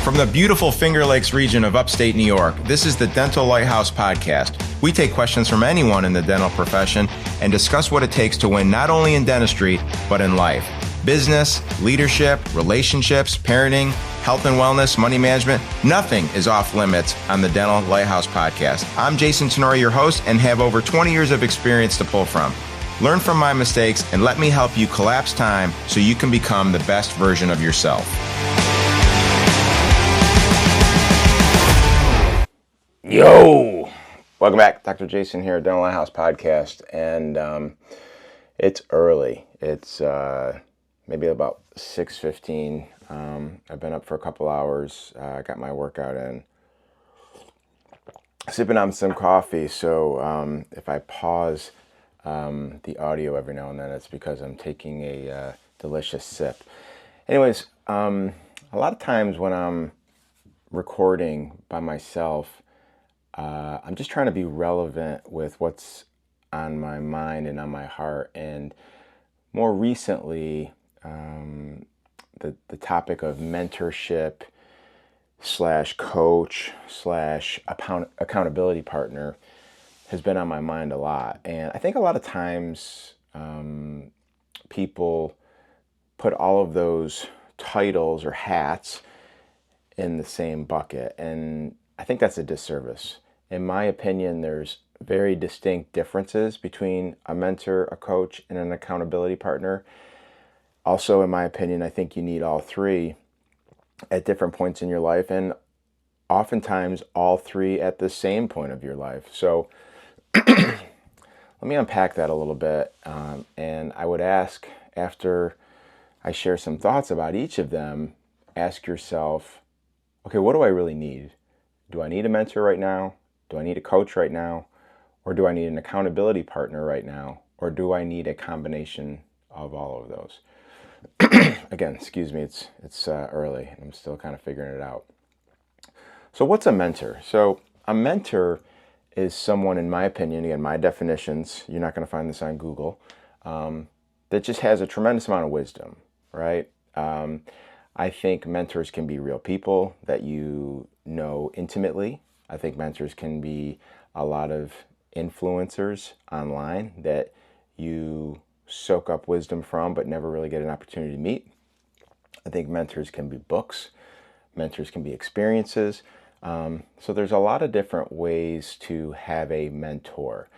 From the beautiful Finger Lakes region of upstate New York, this is the Dental Lighthouse Podcast. We take questions from anyone in the dental profession and discuss what it takes to win not only in dentistry, but in life. Business, leadership, relationships, parenting, health and wellness, money management, nothing is off limits on the Dental Lighthouse Podcast. I'm Jason Tanoory, your host, and have over 20 years of experience to pull from. Learn from my mistakes and let me help you collapse time so you can become the best version of yourself. Yo! Welcome back. Dr. Jason here at Dental Lighthouse Podcast. And it's early. It's maybe about 6:15. I've been up for a couple hours. I got my workout in. Sipping on some coffee. So if I pause the audio every now and then, it's because I'm taking a delicious sip. Anyways, a lot of times when I'm recording by myself, I'm just trying to be relevant with what's on my mind and on my heart. And more recently, the topic of mentorship / coach / accountability partner has been on my mind a lot. And I think a lot of times people put all of those titles or hats in the same bucket. And I think that's a disservice. In my opinion, there's very distinct differences between a mentor, a coach, and an accountability partner. Also, in my opinion, I think you need all three at different points in your life, and oftentimes all three at the same point of your life. So let me unpack that a little bit. And I would ask, after I share some thoughts about each of them, ask yourself, okay, what do I really need? Do I need a mentor right now? Do I need a coach right now? Or do I need an accountability partner right now? Or do I need a combination of all of those? Again, excuse me, it's early. I'm still kind of figuring it out. So what's a mentor? So a mentor is someone, in my opinion, again, my definitions, you're not going to find this on Google, that just has a tremendous amount of wisdom, right? I think mentors can be real people that you know intimately. I think mentors can be a lot of influencers online that you soak up wisdom from but never really get an opportunity to meet. I think mentors can be books. Mentors can be experiences. So there's a lot of different ways to have a mentor.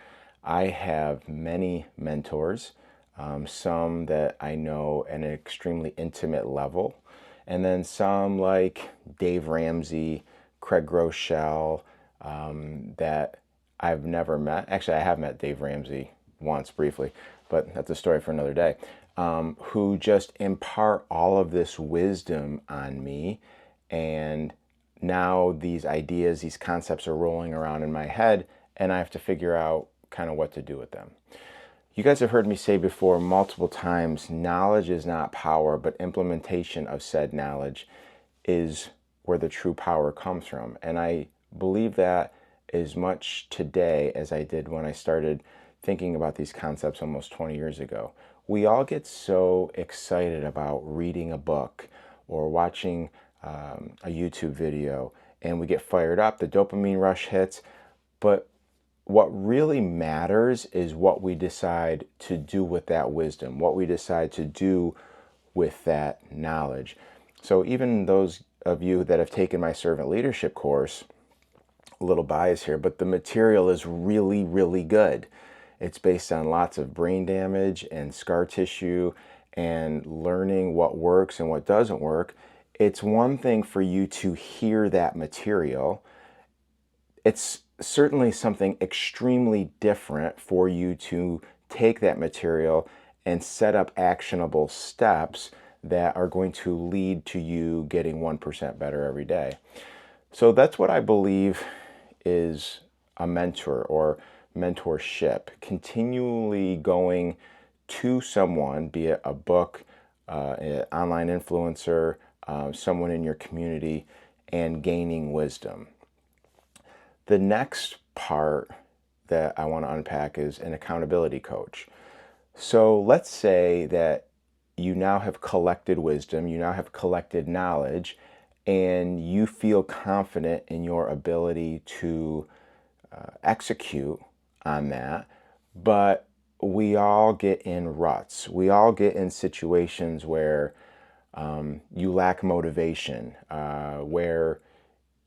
I have many mentors, some that I know at an extremely intimate level, and then some like Dave Ramsey, Craig Groeschel, that I've never met. Actually, I have met Dave Ramsey once briefly, but that's a story for another day, who just impart all of this wisdom on me. And now these ideas, these concepts are rolling around in my head, and I have to figure out kind of what to do with them. You guys have heard me say before multiple times, knowledge is not power, but implementation of said knowledge is where the true power comes from. And I believe that as much today as I did when I started thinking about these concepts almost 20 years ago. We all get so excited about reading a book or watching a YouTube video, and we get fired up, the dopamine rush hits, but what really matters is what we decide to do with that wisdom, what we decide to do with that knowledge. So even those of you that have taken my servant leadership course, a little bias here, but the material is really, really good. It's based on lots of brain damage and scar tissue and learning what works and what doesn't work. It's one thing for you to hear that material. It's certainly something extremely different for you to take that material and set up actionable steps that are going to lead to you getting 1% better every day. So that's what I believe is a mentor or mentorship, continually going to someone, be it a book, an online influencer, someone in your community, and gaining wisdom. The next part that I want to unpack is an accountability coach. So let's say that you now have collected wisdom, you now have collected knowledge, and you feel confident in your ability to execute on that. But we all get in ruts. We all get in situations where you lack motivation, where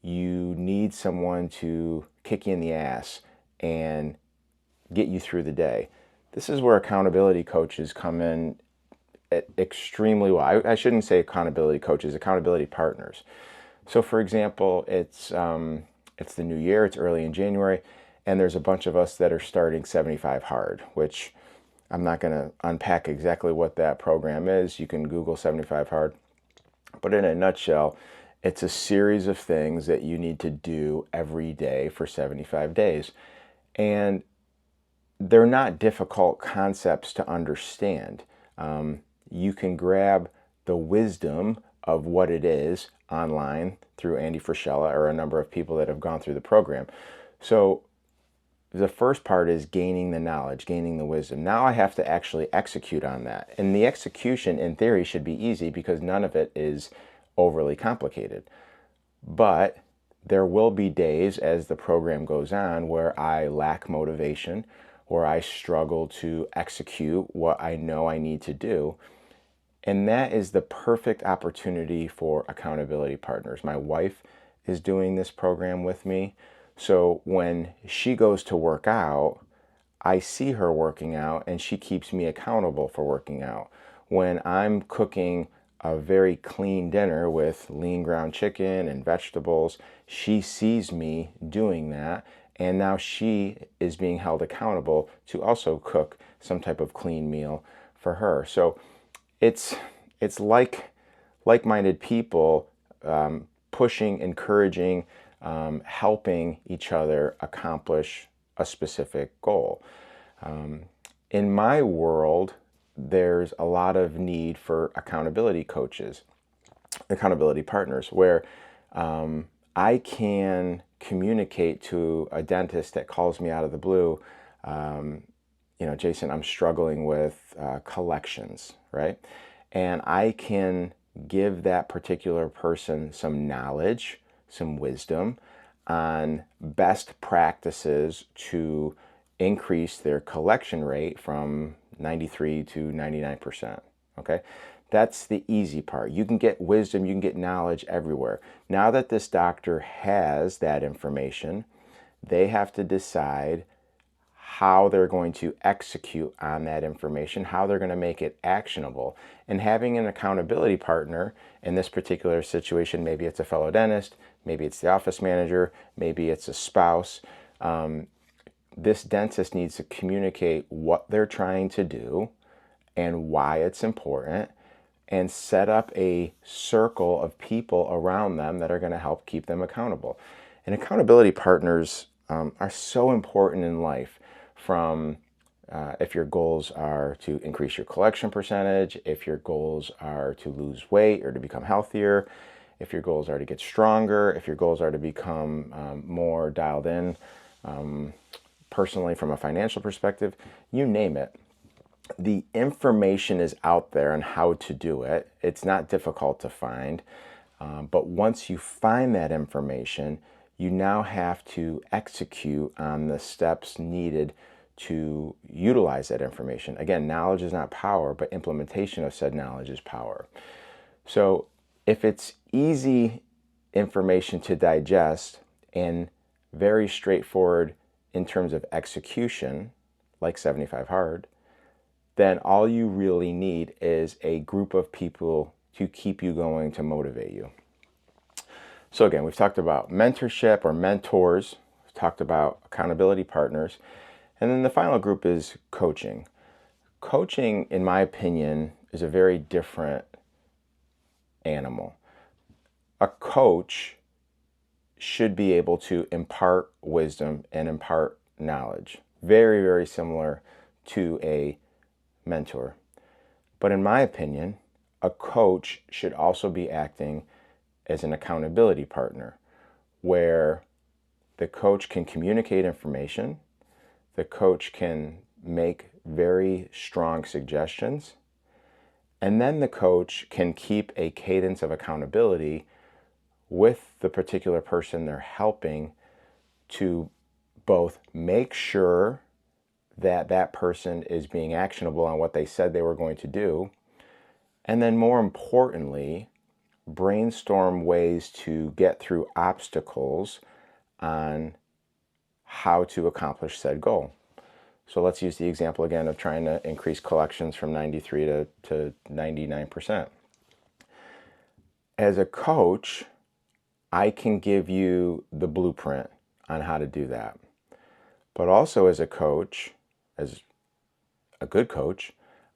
you need someone to kick you in the ass and get you through the day. This is where accountability coaches come in extremely well. I shouldn't say accountability coaches, accountability partners. So for example, it's the new year, it's early in January, and there's a bunch of us that are starting 75 Hard, which I'm not going to unpack exactly what that program is. You can Google 75 Hard. But in a nutshell, it's a series of things that you need to do every day for 75 days. And they're not difficult concepts to understand. You can grab the wisdom of what it is online through Andy Frischella or a number of people that have gone through the program. So the first part is gaining the knowledge, gaining the wisdom. Now I have to actually execute on that. And the execution in theory should be easy because none of it is overly complicated. But there will be days as the program goes on where I lack motivation, where I struggle to execute what I know I need to do. And that is the perfect opportunity for accountability partners. My wife is doing this program with me. So when she goes to work out, I see her working out and she keeps me accountable for working out. When I'm cooking a very clean dinner with lean ground chicken and vegetables, she sees me doing that, and now she is being held accountable to also cook some type of clean meal for her. So it's like-minded people pushing, encouraging, helping each other accomplish a specific goal. In my world, there's a lot of need for accountability coaches, accountability partners, where I can communicate to a dentist that calls me out of the blue, Jason, I'm struggling with collections, right? And I can give that particular person some knowledge, some wisdom on best practices to increase their collection rate from 93 to 99%. Okay, that's the easy part. You can get wisdom, you can get knowledge everywhere. Now that this doctor has that information, they have to decide how they're going to execute on that information, how they're going to make it actionable. And having an accountability partner in this particular situation, maybe it's a fellow dentist, maybe it's the office manager, maybe it's a spouse. This dentist needs to communicate what they're trying to do and why it's important, and set up a circle of people around them that are going to help keep them accountable. And accountability partners are so important in life, from if your goals are to increase your collection percentage, if your goals are to lose weight or to become healthier, if your goals are to get stronger, if your goals are to become more dialed in personally from a financial perspective, you name it. The information is out there on how to do it. It's not difficult to find. But once you find that information, you now have to execute on the steps needed to utilize that information. Again, knowledge is not power, but implementation of said knowledge is power. So if it's easy information to digest and very straightforward in terms of execution, like 75 Hard, then all you really need is a group of people to keep you going, to motivate you. So again, we've talked about mentorship or mentors, we've talked about accountability partners, and then the final group is coaching. Coaching, in my opinion, is a very different animal. A coach should be able to impart wisdom and impart knowledge. Very, very similar to a mentor. But in my opinion, a coach should also be acting as an accountability partner, where the coach can communicate information, the coach can make very strong suggestions, and then the coach can keep a cadence of accountability with the particular person they're helping to both make sure that that person is being actionable on what they said they were going to do, and then more importantly, brainstorm ways to get through obstacles on how to accomplish said goal. So let's use the example again of trying to increase collections from 93 to 99%. As a coach, I can give you the blueprint on how to do that. But also as a coach, as a good coach,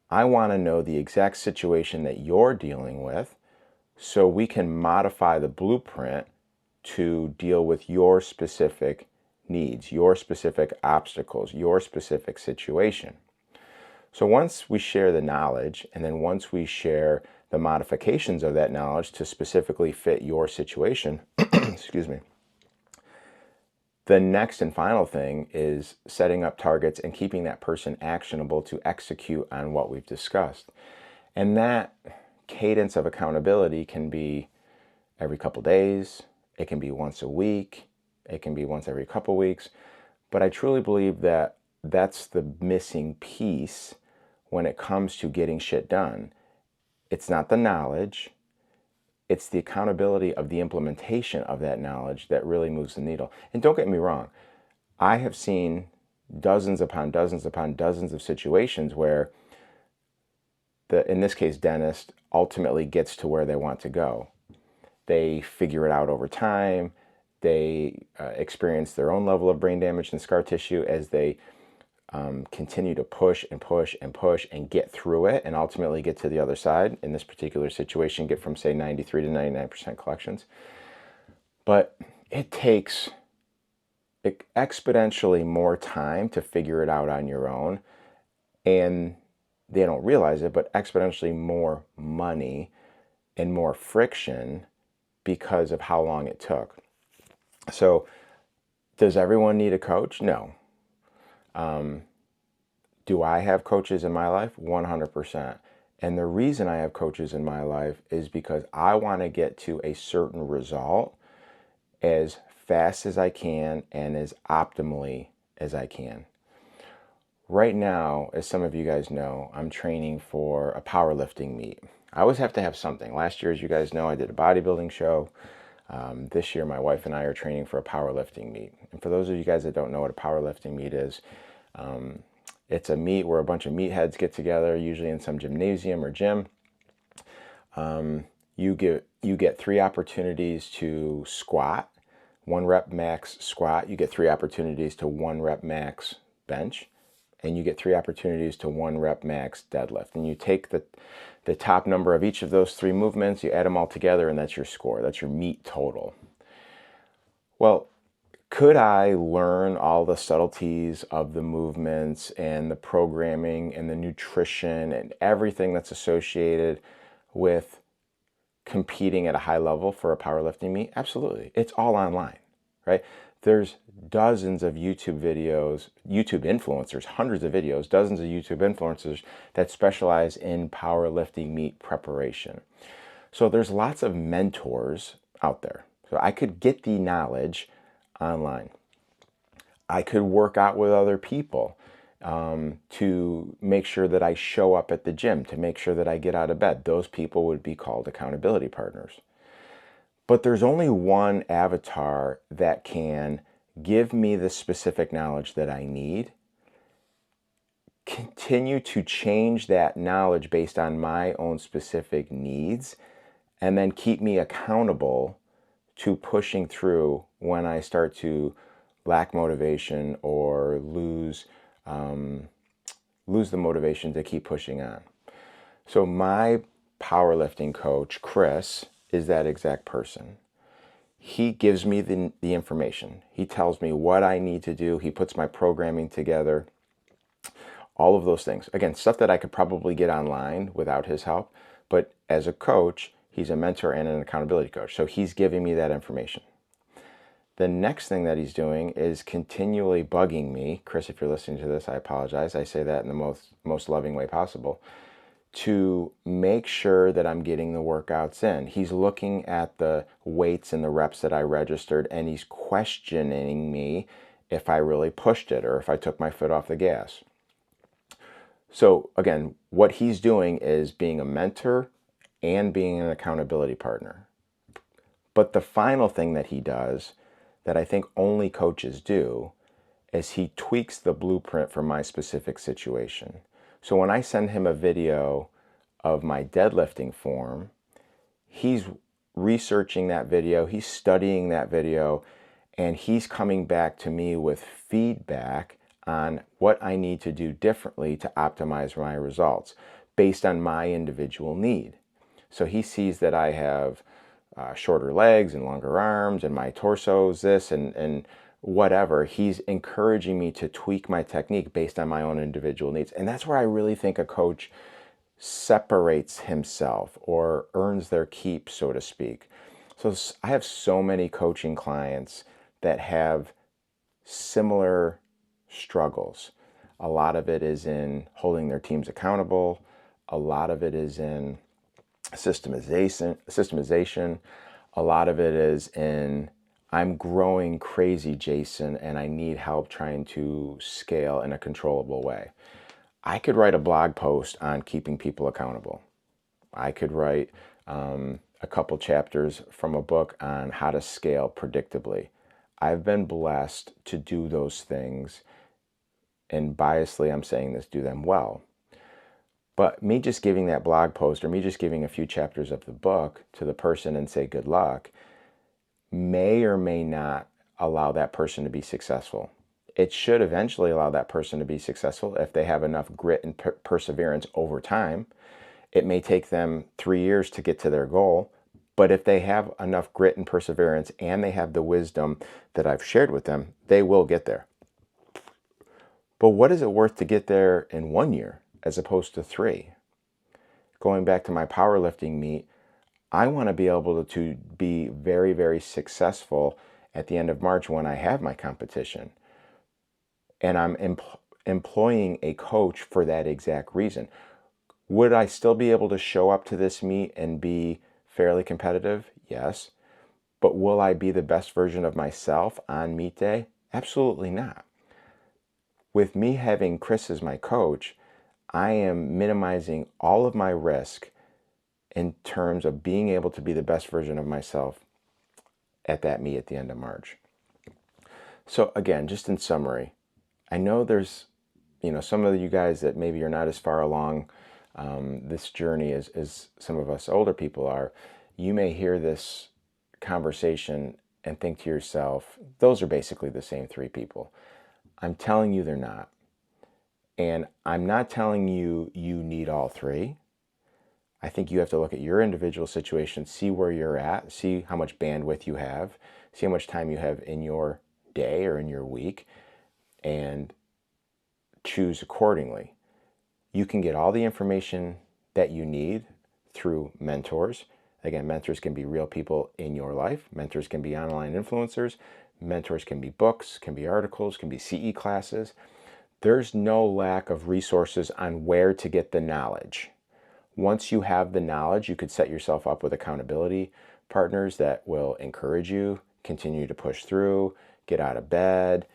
I want to know the exact situation that you're dealing with so we can modify the blueprint to deal with your specific needs, your specific obstacles, your specific situation. So once we share the knowledge, and then once we share the modifications of that knowledge to specifically fit your situation, excuse me, the next and final thing is setting up targets and keeping that person actionable to execute on what we've discussed. And that cadence of accountability can be every couple days, it can be once a week, it can be once every couple weeks. But I truly believe that that's the missing piece when it comes to getting shit done. It's not the knowledge, it's the accountability of the implementation of that knowledge that really moves the needle. And don't get me wrong, I have seen dozens upon dozens upon dozens of situations where in this case, dentist ultimately gets to where they want to go. They figure it out over time. They experience their own level of brain damage and scar tissue as they continue to push and push and push and get through it and ultimately get to the other side. In this particular situation, get from, say, 93 to 99% collections. But it takes exponentially more time to figure it out on your own. And they don't realize it, but exponentially more money and more friction because of how long it took. So does everyone need a coach? No. Do I have coaches in my life? 100%. And the reason I have coaches in my life is because I want to get to a certain result as fast as I can and as optimally as I can. Right now, as some of you guys know, I'm training for a powerlifting meet. I always have to have something. Last year, as you guys know, I did a bodybuilding show. This year, my wife and I are training for a powerlifting meet. And for those of you guys that don't know what a powerlifting meet is, it's a meet where a bunch of meatheads get together, usually in some gymnasium or gym. You get 3 opportunities to squat, 1 rep max squat. You get 3 opportunities to 1 rep max bench. And you get 3 opportunities to 1 rep max deadlift. And you take the top number of each of those 3 movements, you add them all together, and that's your score. That's your meet total. Well, could I learn all the subtleties of the movements and the programming and the nutrition and everything that's associated with competing at a high level for a powerlifting meet? Absolutely. It's all online, right? There's dozens of YouTube videos, YouTube influencers, hundreds of videos, dozens of YouTube influencers that specialize in powerlifting meet preparation. So there's lots of mentors out there. So I could get the knowledge online. I could work out with other people to make sure that I show up at the gym, to make sure that I get out of bed. Those people would be called accountability partners. But there's only one avatar that can give me the specific knowledge that I need, continue to change that knowledge based on my own specific needs, and then keep me accountable to pushing through when I start to lack motivation or lose the motivation to keep pushing on. So my powerlifting coach, Chris, is that exact person. He gives me the information. He tells me what I need to do. He puts my programming together. All of those things. Again, stuff that I could probably get online without his help. But as a coach, he's a mentor and an accountability coach. So he's giving me that information. The next thing that he's doing is continually bugging me. Chris, if you're listening to this, I apologize. I say that in the most loving way possible. to make sure that I'm getting the workouts in. He's looking at the weights and the reps that I registered, and he's questioning me if I really pushed it or if I took my foot off the gas. So again, what he's doing is being a mentor and being an accountability partner. But the final thing that he does that I think only coaches do is he tweaks the blueprint for my specific situation. So when I send him a video of my deadlifting form, he's researching that video, he's studying that video, and he's coming back to me with feedback on what I need to do differently to optimize my results based on my individual need. So he sees that I have shorter legs and longer arms and my torso's this and whatever. He's encouraging me to tweak my technique based on my own individual needs. And that's where I really think a coach separates himself or earns their keep, so to speak. So I have so many coaching clients that have similar struggles. A lot of it is in holding their teams accountable. A lot of it is in systemization. A lot of it is in, I'm growing crazy, Jason, and I need help trying to scale in a controllable way. I could write a blog post on keeping people accountable. I could write a couple chapters from a book on how to scale predictably. I've been blessed to do those things, and biasly I'm saying this, do them well. But me just giving that blog post or me just giving a few chapters of the book to the person and say good luck may or may not allow that person to be successful. It should eventually allow that person to be successful if they have enough grit and perseverance over time. It may take them 3 years to get to their goal, but if they have enough grit and perseverance and they have the wisdom that I've shared with them, they will get there. But what is it worth to get there in 1 year as opposed to 3? Going back to my powerlifting meet, I want to be able to be very, very successful at the end of March when I have my competition. And I'm employing a coach for that exact reason. Would I still be able to show up to this meet and be fairly competitive? Yes. But will I be the best version of myself on meet day? Absolutely not. With me having Chris as my coach, I am minimizing all of my risk in terms of being able to be the best version of myself at that meet at the end of March. So again, just in summary, I know there's, some of you guys that maybe you're not as far along this journey as some of us older people are. You may hear this conversation and think to yourself, those are basically the same 3 people. I'm telling you they're not. And I'm not telling you you need all 3. I think you have to look at your individual situation, see where you're at, see how much bandwidth you have, see how much time you have in your day or in your week, and choose accordingly. You can get all the information that you need through mentors. Again, mentors can be real people in your life. Mentors can be online influencers. Mentors can be books, can be articles, can be CE classes. There's no lack of resources on where to get the knowledge. Once you have the knowledge, you could set yourself up with accountability partners that will encourage you, continue to push through, get out of bed,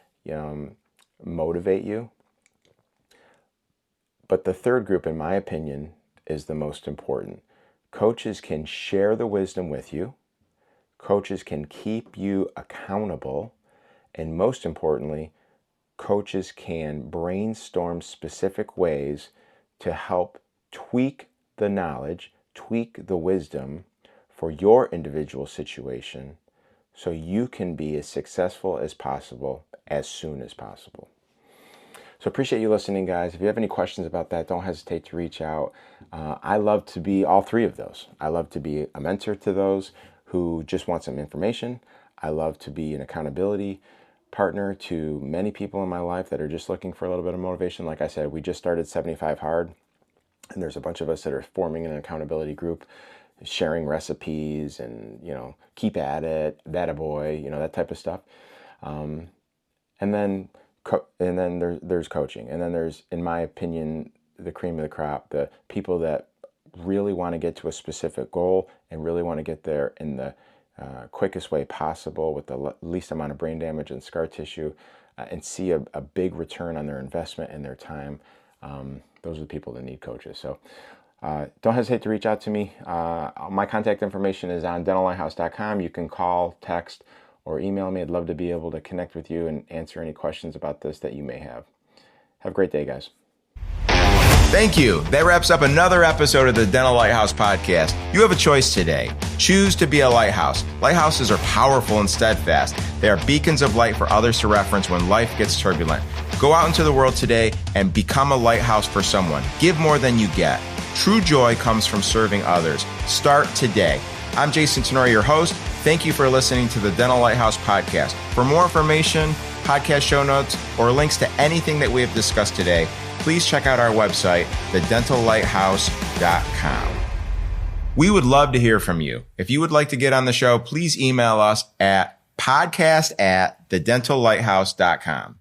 motivate you. But the third group, in my opinion, is the most important. Coaches can share the wisdom with you. Coaches can keep you accountable. And most importantly, coaches can brainstorm specific ways to help tweak the knowledge, tweak the wisdom for your individual situation so you can be as successful as possible as soon as possible. So appreciate you listening, guys. If you have any questions about that, don't hesitate to reach out. I love to be all 3 of those. I love to be a mentor to those who just want some information. I love to be an accountability partner to many people in my life that are just looking for a little bit of motivation. Like I said, we just started 75 Hard, and there's a bunch of us that are forming an accountability group, sharing recipes and, keep at it, that a boy, that type of stuff. And then there's coaching. And then there's, in my opinion, the cream of the crop, the people that really want to get to a specific goal and really want to get there in the quickest way possible with the least amount of brain damage and scar tissue, and see a big return on their investment and their time, those are the people that need coaches. So don't hesitate to reach out to me. My contact information is on dentallighthouse.com. You can call, text, or email me. I'd love to be able to connect with you and answer any questions about this that you may have. Have a great day, guys. Thank you. That wraps up another episode of the Dental Lighthouse Podcast. You have a choice today. Choose to be a lighthouse. Lighthouses are powerful and steadfast. They are beacons of light for others to reference when life gets turbulent. Go out into the world today and become a lighthouse for someone. Give more than you get. True joy comes from serving others. Start today. I'm Jason Tanoory, your host. Thank you for listening to the Dental Lighthouse Podcast. For more information, podcast show notes, or links to anything that we have discussed today, please check out our website, thedentalighthouse.com. We would love to hear from you. If you would like to get on the show, please email us at podcast@thedentalighthouse.com.